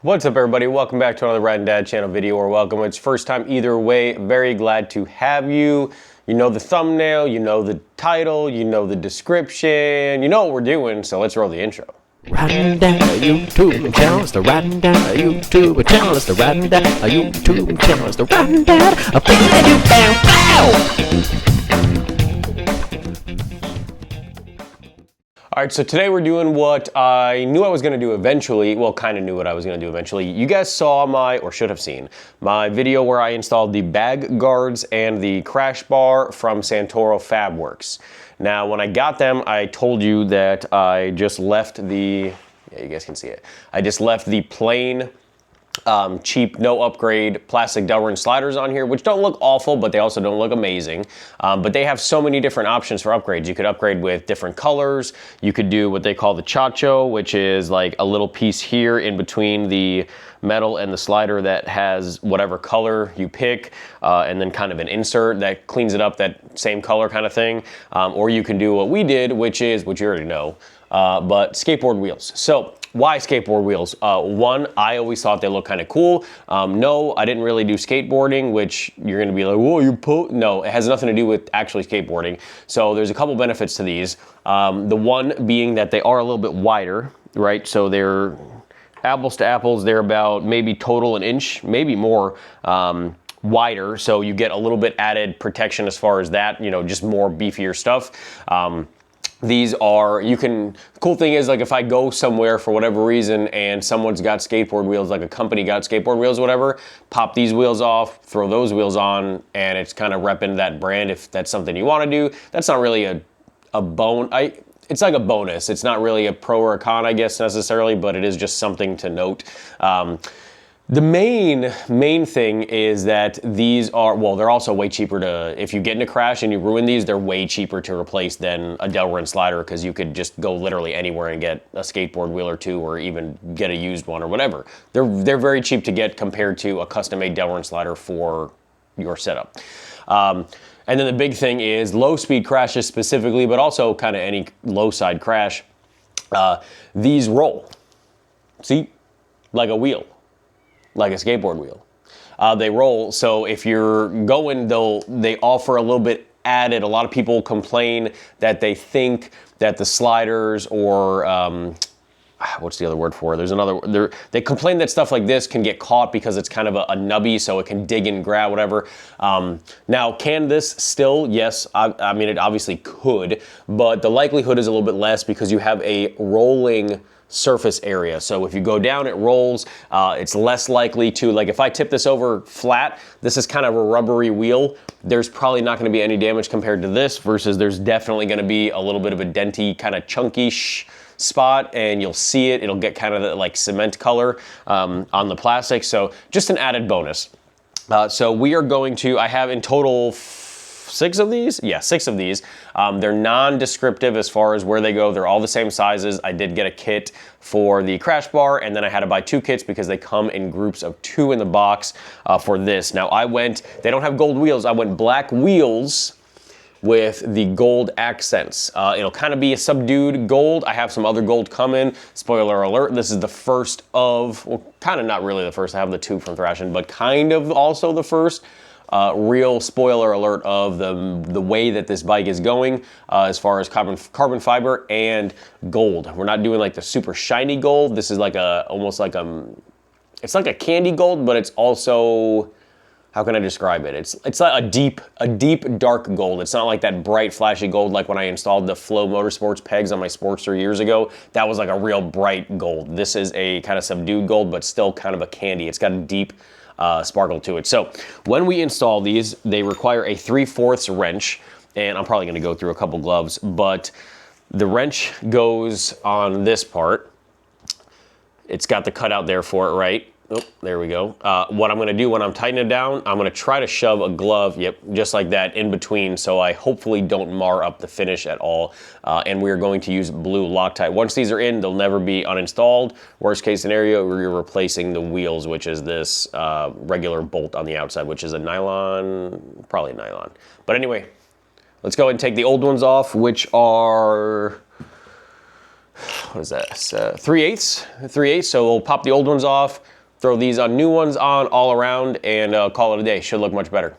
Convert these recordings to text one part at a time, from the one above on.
What's up, everybody? Welcome back to another Rad and Dad channel video, or welcome. It's first time either way. Very glad to have you. You know the thumbnail, you know the title, you know the description, you know what we're doing, so let's roll the intro. Riding down a YouTube channel, it's the riding down a YouTube channel, it's the riding down a YouTube channel, it's the riding down a thing that you found. All right, so today we're doing what I knew I was gonna do eventually. Well, kind of knew what I was gonna do eventually. You guys saw my, or should have seen, my video where I installed the bag guards and the crash bar from Santoro Fabworx. Now, when I got them, I told you that I just left the, yeah, you guys can see it. I just left the plain, cheap, no upgrade plastic Delrin sliders on here, which don't look awful, but they also don't look amazing. But they have so many different options for upgrades. You could upgrade with different colors. You could do what they call the chacho, which is like a little piece here in between the metal and the slider that has whatever color you pick, and then kind of an insert that cleans it up that same color kind of thing. Or you can do what we did, which is, which you already know, but skateboard wheels. So why skateboard wheels? One, I always thought they looked kind of cool. No, I didn't really do skateboarding, which you're gonna be like, whoa, no, it has nothing to do with actually skateboarding. So there's a couple benefits to these. The one being that they are a little bit wider, right? So they're apples to apples, they're about maybe total an inch, maybe more, wider. So you get a little bit added protection as far as that, you know, just more beefier stuff. These are, you can, cool thing is, like, if I go somewhere for whatever reason and someone's got skateboard wheels, like a company got skateboard wheels, whatever, pop these wheels off, throw those wheels on, and it's kind of repping that brand if that's something you want to do. That's not really a it's like a bonus. It's not really a pro or a con, I guess, necessarily, but it is just something to note. The main thing is that these are, well, they're also way cheaper to, if you get in a crash and you ruin these, they're way cheaper to replace than a Delrin slider, because you could just go literally anywhere and get a skateboard wheel or two, or even get a used one or whatever. They're very cheap to get compared to a custom-made Delrin slider for your setup. And then the big thing is low speed crashes specifically, but also kind of any low side crash. These roll, see, like a wheel. Like a skateboard wheel. They roll, so if you're going, they offer a little bit added. A lot of people complain that they think that the sliders, or what's the other word for it? There's another, they complain that stuff like this can get caught because it's kind of a nubby, so it can dig and grab, whatever. Now, can this still? Yes, I mean, it obviously could, but the likelihood is a little bit less because you have a rolling surface area. So if you go down, it rolls. It's less likely to, like, if I tip this over flat, this is kind of a rubbery wheel. There's probably not going to be any damage compared to this, versus there's definitely going to be a little bit of a denty, kind of chunky spot, and you'll see it. It'll get kind of the, like, cement color on the plastic. So just an added bonus. So we are going to, I have in total 6 of these? Yeah, 6 of these. They're non-descriptive as far as where they go. They're all the same sizes. I did get a kit for the crash bar, and then I had to buy 2 kits because they come in groups of 2 in the box for this. Now I went, they don't have gold wheels. I went black wheels with the gold accents. It'll kind of be a subdued gold. I have some other gold coming. Spoiler alert, this is the first of, well, kind of not really the first. I have the 2 from Thrashin', but kind of also the first. Real spoiler alert of the way that this bike is going as far as carbon fiber and gold. We're not doing like the super shiny gold. This is like almost like it's like a candy gold, but it's also, how can I describe it? It's like a deep dark gold. It's not like that bright flashy gold like when I installed the Flow Motorsports pegs on my Sportster years ago. That was like a real bright gold. This is a kind of subdued gold, but still kind of a candy. It's got a deep sparkle to it. So when we install these, they require a 3/4 wrench, and I'm probably going to go through a couple gloves, but the wrench goes on this part. It's got the cutout there for it, right? Oh, there we go. What I'm going to do when I'm tightening it down, I'm going to try to shove a glove, yep, just like that, in between, so I hopefully don't mar up the finish at all. And we're going to use blue Loctite. Once these are in, they'll never be uninstalled. Worst case scenario, we're replacing the wheels, which is this regular bolt on the outside, which is a nylon, probably nylon. But anyway, let's go ahead and take the old ones off, which are what is that, 3/8, so we'll pop the old ones off, throw these on new ones on all around, and call it a day. Should look much better.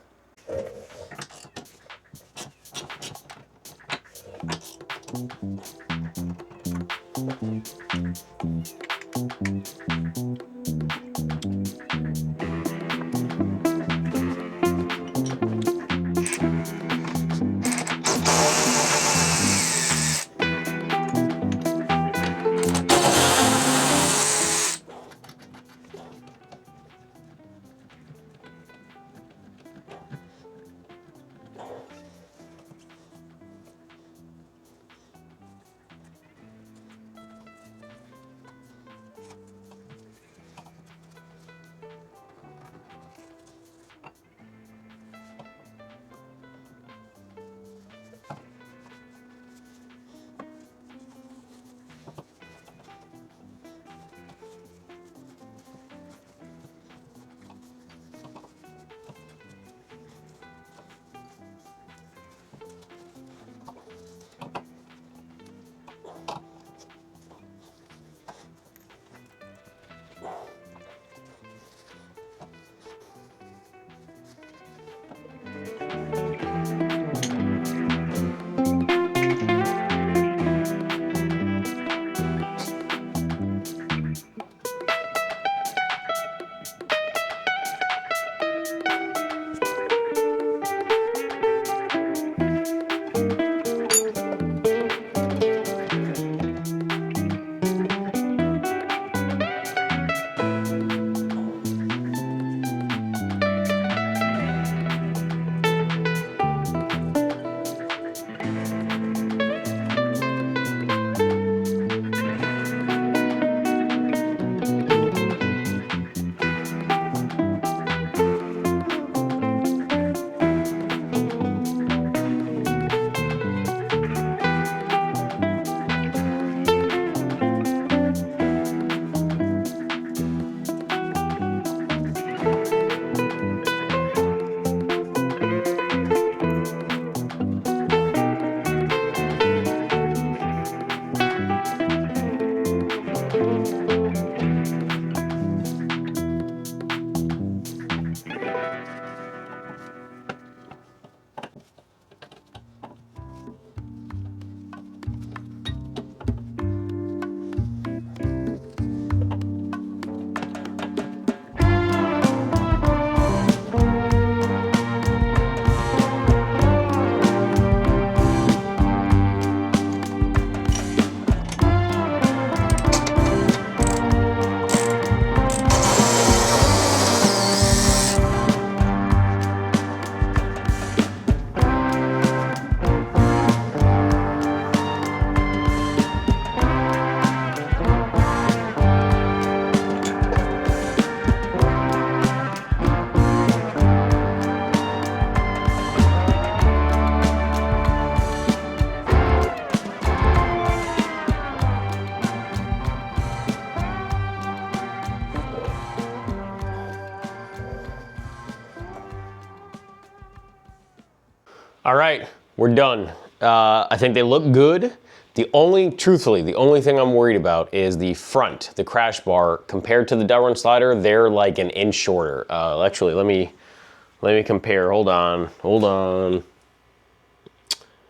All right, we're done. I think they look good. Truthfully, the only thing I'm worried about is the front, the crash bar. Compared to the Delrin slider, they're like an inch shorter. Actually, let me compare. Hold on.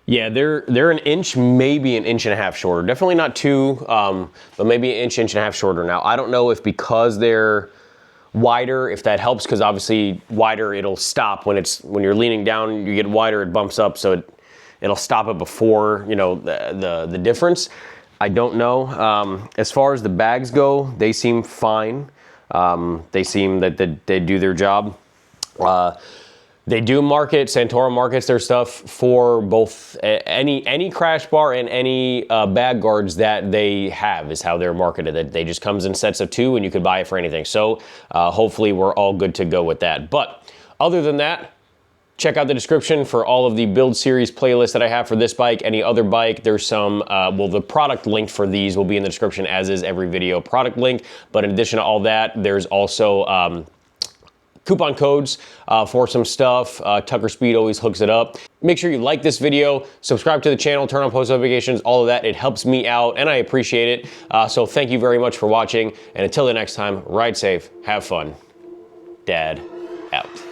Yeah, they're an inch, maybe an inch and a half shorter. Definitely not two, but maybe an inch and a half shorter. Now, I don't know if because they're wider, if that helps, because obviously wider, it'll stop when you're leaning down, you get wider, it bumps up, so it'll stop it before, you know, the difference. I don't know. As far as the bags go, they seem fine. They seem that they do their job. They do Santoro markets their stuff for both any crash bar and any bag guards that they have is how they're marketed. That they just comes in sets of 2 and you could buy it for anything. So hopefully we're all good to go with that. But other than that, check out the description for all of the build series playlists that I have for this bike, any other bike. There's some, the product link for these will be in the description, as is every video product link. But in addition to all that, there's also coupon codes for some stuff. Tucker Speed always hooks it up. Make sure you like this video, subscribe to the channel, turn on post notifications, all of that. It helps me out and I appreciate it. So thank you very much for watching. And until the next time, ride safe, have fun. Dad out.